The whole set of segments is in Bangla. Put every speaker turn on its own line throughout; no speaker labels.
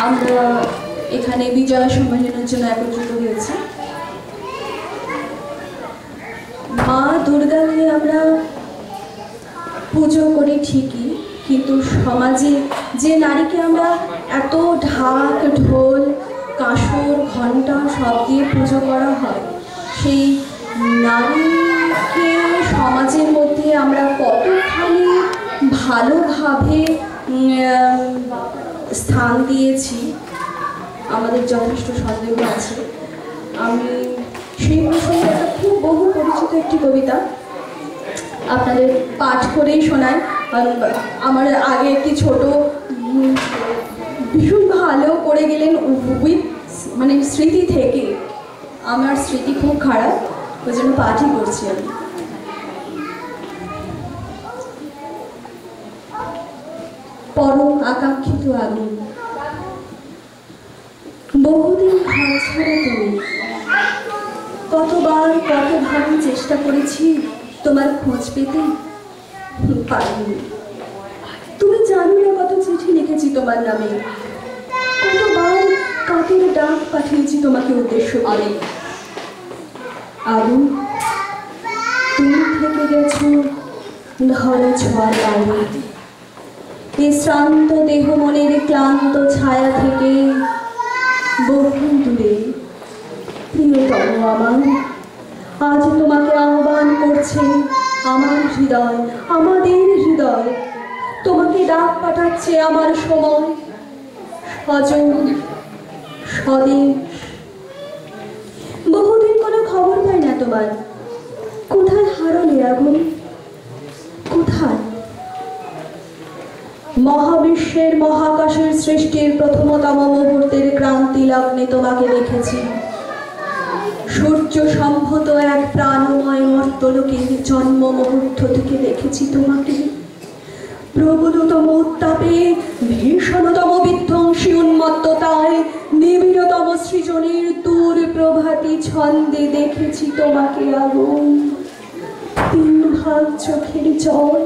আমরা এখানে বিজয় সম্মেলনের জন্য একত্রিত হয়েছি। মা দুর্গা নিয়ে আমরা পুজো করি ঠিকই, কিন্তু সমাজে যে নারীকে আমরা এত ঢাক ঢোল কাঁসর ঘণ্টা সব দিয়ে পুজো করা হয়, সেই নারীকে সমাজের মধ্যে আমরা কতখানি ভালোভাবে স্থান দিয়েছি আমাদের যথেষ্ট সন্দেহ আছে। আমি সেই প্রসঙ্গে একটা খুব বহু পরিচিত একটি কবিতা আপনাদের পাঠ করেই শোনাই। আমার আগে একটি ছোট ভীষণ ভালো করে গেলেন উইথ মানে স্মৃতি থেকে, আমার স্মৃতি খুব খারাপ, ওই জন্য পাঠই করছি আমি। পরম আকাঙ্ক্ষিত আগুন, বহুদিন ঘর ছাড়া তুমি, কতবার কতভাবে চেষ্টা করেছি তোমার খোঁজ পেতে, পারিনি। তুমি জানো না কত চিঠি লিখেছি তোমার নামে, কতবার কাকের ডাক পাঠিয়েছি তোমাকে উদ্দেশ্য করে। আগুন, তুমি থেকে গেছো ধরা ছোঁয়ার বাইরে, এই শ্রান্ত দেহ মনের ক্লান্ত ছায়া থেকে বহু দূরে। প্রিয়তম আমার, আজ তোমাকে আহ্বান করছে আমার হৃদয়, আমাদের হৃদয়। তোমাকে ডাক পাঠাচ্ছে আমার সময়, স্বজন স্বদেশ। বহুদিন কোনো খবর পাই না তোমার, কোথায় হারালে আগুন, কোথায়? মহাবিশ্বের মহাকাশের সৃষ্টির প্রথমতম মুহূর্তের ক্রান্তি লগ্নে তোমাকে দেখেছি। সূর্য সম্ভূত এক প্রাণময় মর্তলোকের জন্ম মুহূর্ত থেকে দেখেছি তোমাকে। প্রবলতম উত্তাপে, ভীষণতম বিধ্বংসী উন্মত্ততায়, নিবিড়তম সৃজনের দূর প্রভাতী ছন্দে দেখেছি তোমাকে আগুন। 3 ভাগ চোখের জল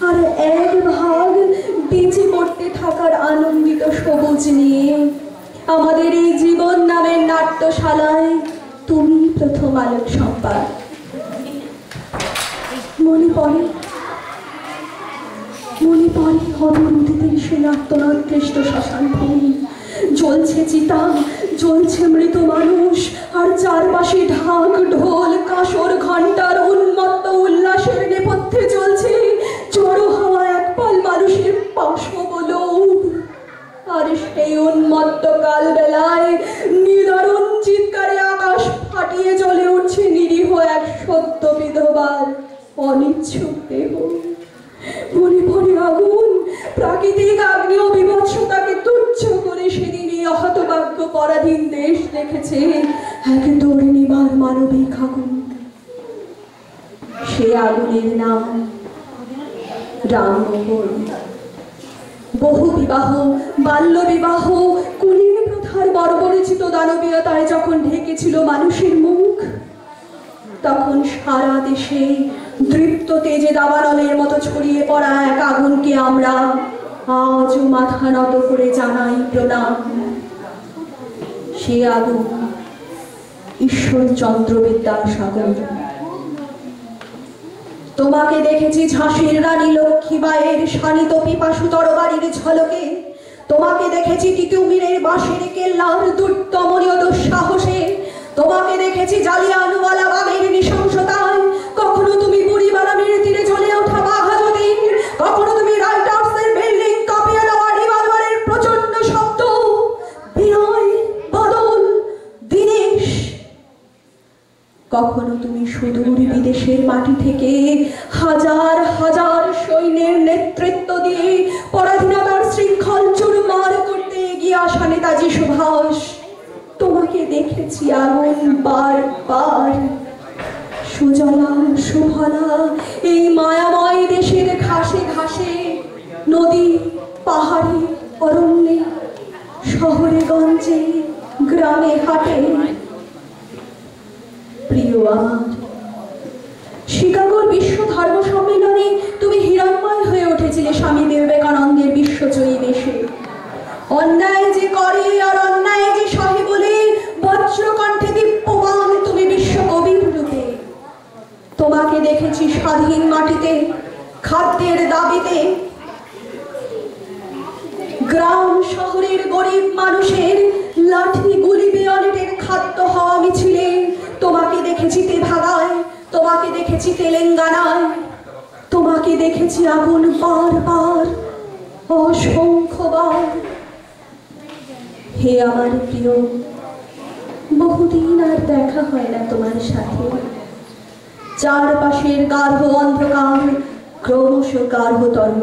আর 1 ভাগ বেঁচে পড়তে থাকার আনন্দিত সবুজ নিয়ে আমাদের এই জীবন নামের নাট্যশালায় তুমি প্রথম আলোক সংবাদ। মনে পড়ে অবরুদ্ধদের সে নাট্যনাদ ক্লিষ্ট শ্মশান ভূমি, জ্বলছে চিতা, জ্বলছে মৃত মানুষ, আর চারপাশে ঢাক ঢোল কাঁসর ঘণ্টার উন্মত্ত উল্লাসের নেপথ্যে চলছে জড়ো হওয়া একপাল মানুষের পাশবলোভ। আর সেই উন্মত্ত কালবেলায় নিদারুণ চিৎকারে আকাশ ফাটিয়ে জ্বলে উঠছে নিরীহ এক সদ্য বিধবার অনিচ্ছুক দেহ। মনে পড়ে আগুন, প্রাকৃতিক আগ্নেয় বিভৎসতাকে তুচ্ছ করে সেদিনই হতভাগ্য পরাধীন দেশ দেখেছে এক দুর্নিবার মানবিক আগুন। সে আগুনের নাম রামমোহন। বহু বিবাহ, বাল্য বিবাহ, কুলীন প্রথার বর্বরচিত দানবীয়তায় যখন ঢেকেছিল মানুষের মুখ, তখন সারা দেশে দৃপ্ত তেজে দাবানলের মতো ছড়িয়ে পড়া এক আগুনকে আমরা আজও মাথা নত করে জানাই প্রণাম। সে আগুন ঈশ্বরচন্দ্র বিদ্যাসাগর। তোমাকে দেখেছি ঝাঁসির রানী লক্ষ্মীবাইয়ের শানিত পিপাসু তরবারির ঝলকে, তোমাকে দেখেছি তিতুমিরের বাঁশের কেল্লার দুর্দমনীয় দুঃসাহসে, তোমাকে দেখেছি জালিয়ানওয়ালাবাগের নৃশংসতায়, কখনো তুমি বুড়িবালামের তীরে জ্বলে ওঠা বাঘাযতীন, কখনো তুমি রাইটার্সের বিল্ডিং কাঁপিয়ে দেওয়া রিভলভারের প্রচন্ড শব্দ, বিনয়, বাদল, দীনেশ, কখনো তুমি সুদূর বিদেশের মাটি থেকে হাজার হাজার সৈন্যের নেতৃত্ব দিয়ে পরাধীনতার শৃঙ্খল চুরমার করতে এগিয়ে আসা নেতাজি সুভাষ। তোমাকে দেখেছি আগুন বারবার। সুজলা সুফলা এই মায়াময় দেশের ঘাসে ঘাসে, নদী পাহাড়ে অরণ্যে, শহরে গঞ্জে, গ্রামে হাটে। প্রিয় আমার, শিকাগোর বিশ্ব ধর্ম সম্মেলনে তুমি হিরণ্ময় হয়ে উঠেছিলে স্বামী বিবেকানন্দের বিশ্বজয়ী দেশে। অন্যায় যে করে আর অন্যায় যে সহে বলে বজ্রকণ্ঠে দীপ্যমান তুমি বিশ্বকবির রূপে। তোমাকে দেখেছি স্বাধীন মাটিতে খাদ্যের দাবিতে, গ্রাম শহরের গরিব মানুষের লাঠি গুলি বেয়নেটের খাদ্য হওয়া মিছিলে। তোমাকে দেখেছি তেভাগায়, তোমাকে দেখেছি তেলেঙ্গানায়, তোমাকে দেখেছি আগুন বারবার অসংখ্যবার। হে আমার প্রিয়, বহুদিন আর দেখা হয় না তোমার সাথে। চারপাশের গাঢ় অন্ধকার ক্রমশ গাঢ়তর।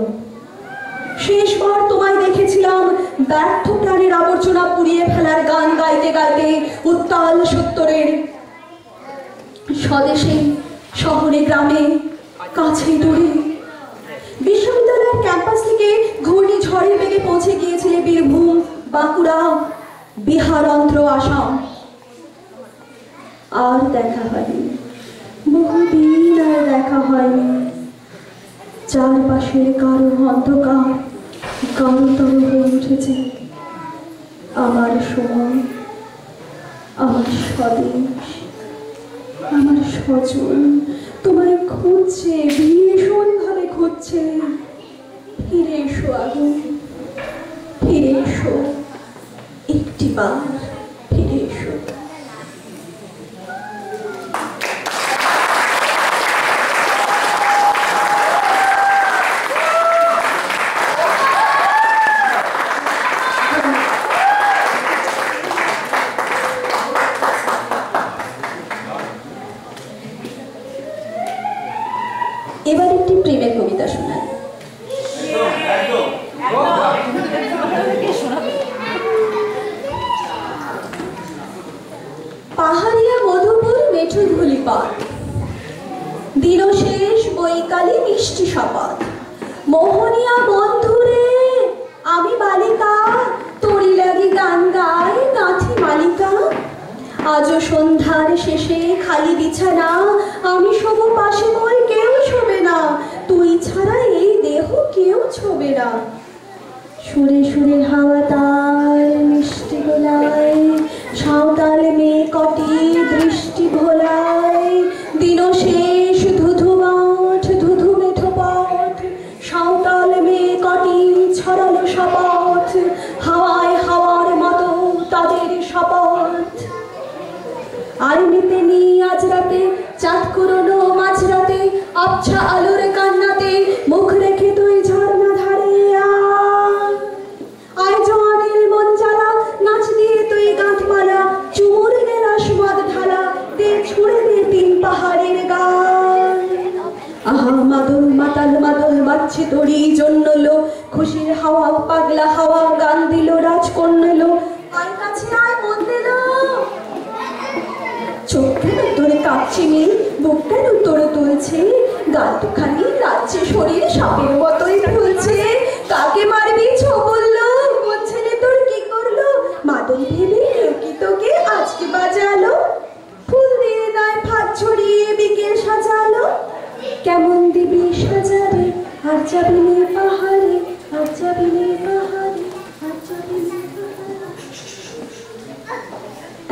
শেষবার তোমায় দেখেছিলাম ব্যর্থ প্রাণের আবর্জনা পুড়িয়ে ফেলার গান গাইতে গাইতে উত্তাল সত্তরের স্বদেশে, শহরে গ্রামে, কাছে দূরে। বিশ্ববিদ্যালয়ের ক্যাম্পাস থেকে ঘূর্ণিঝড়ের বেগে পৌঁছে গিয়েছিলে বীরভূম, বাঁকুড়া, বিহার, অন্ধ্র, আসাম। আর দেখা হয়নি, বহুদিন আর দেখা হয়নি। চারপাশের কারো অন্ধকার গাঢ়তর হয়ে উঠেছে। আমার সময়, আমার স্বদেশ, আমার স্বজন তোমায় খুঁজছে, ভীষণ ভাবে খুঁজছে। ফিরে এসো আগুন, ফিরে এসো, একটিবার ফিরে এসো। এবার একটি প্রেমের কবিতা শোনাই। পাহাড়িয়া মধুপুর মেঠো ধুলি পাত, দিনশেষ বৈকালী মিষ্টি শপথ। মোহনিয়া বন্ধুরে আমি বালিকা, তোরি লাগি গান গাই নাথি মালিকা। আজও সন্ধ্যার শেষে খালি বিছানা, আমি শোব পাশে মোর কেউ শোবে না, তুই ছাড়া এই দেহ কেউ ছোবে না। সুরে সুরে হাওয়া তার মিষ্টি গোলায়, সাঁওতাল মেয়ে কটি দৃষ্টি ভোলায়। দিনশেষ ধুধু মাঠ, ধুধু মেঠো পথ, সাঁওতাল মেয়ে কটি ছড়ালো শপথ। হাওয়ায় হাওয়ার মতো তাদের শপথ। আর মেতে নি আজ রাতে চাঁদ কুরোনো মাঝরাতে, আবছা আলোর কান্নাতে মুখ রেখে তুই ঝর্ণা ধারে আয়। জওয়ানের মন জ্বালা, নাচ দিয়ে তুই গাঁথমালা, চুমুর গেলাস মদ ঢালা, দে ছুড়ে দে তিন পাহাড়ের গান। আহা মাদল মাতাল মাদল বাজছে তোরই জন্য লো, খুশির হাওয়া পাগলা হাওয়া গান দিল রাজকন্যা লো। আয় কাছে আয় মন দিল, চোখ কেন তোরে কাঁপছে নীল, বুক কেন তোরে তুলছে, গাল দুখানি রাজ্যে শরীর সাপের মতোই ফুলছে। কাকে মারবি ছো বললো, কোন ছেলে তোর কি করলো, মাদল ভেবে কেউ কি তোকে আজকে বাজালো। ফুল দিয়ে দায় ফাঁক ছড়িয়ে বিকেল সাজালো, কেমন দিবি সাজাবে আর যাবি নে পাহাড়ে, আর যাবি নে পাহাড়ে, আর যাবি নে পাহাড়ে।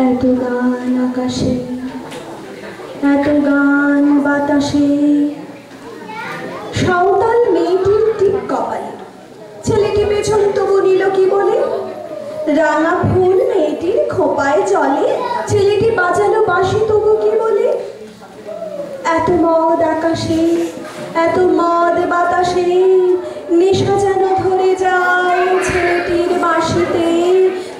এত গান আকাশে, এত গান বাতাসে, সাঁওতাল মেয়েটির ঠিক কপালে। ছেলেটি পেছন তবু নিল কি বলে, রাঙা ফুল মেয়েটির খোপায় জলে। ছেলেটি বাজালো বাঁশি তবু কি বলে। এত মদ আকাশে, এত মদ বাতাসে, নেশা যেন ধরে যায় ছেলেটির বাঁশিতে।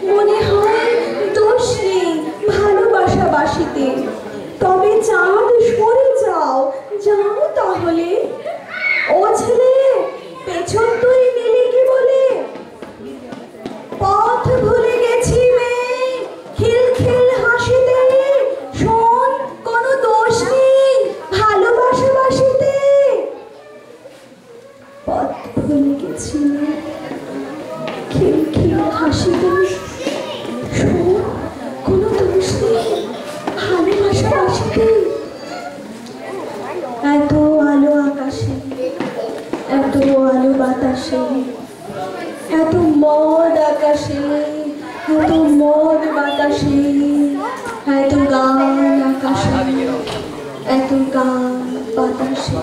মনে হয় দোষ নেই ভালোবাসা বাঁশিতে, তবে চাঁদ সরে যাও, যাও তাহলে। ও ছেলে পেছন তুই নিলি কি বলে, পথ ভুলে গেছি মেয়ে খিল খিল হাসিতে। শোন কোনো দোষ নেই ভালোবাসা বাসিতে, পথ ভুলে গেছি মেয়ে খিল খিল হাসিতে। শোন কোনো দোষ নেই ভালোবাসা বাসিতে। এত আলো আকাশে, এত আলো বাতাসে, এত মদ আকাশে, এত মদ বাতাসে, এত গান আকাশে, এত গান বাতাসে।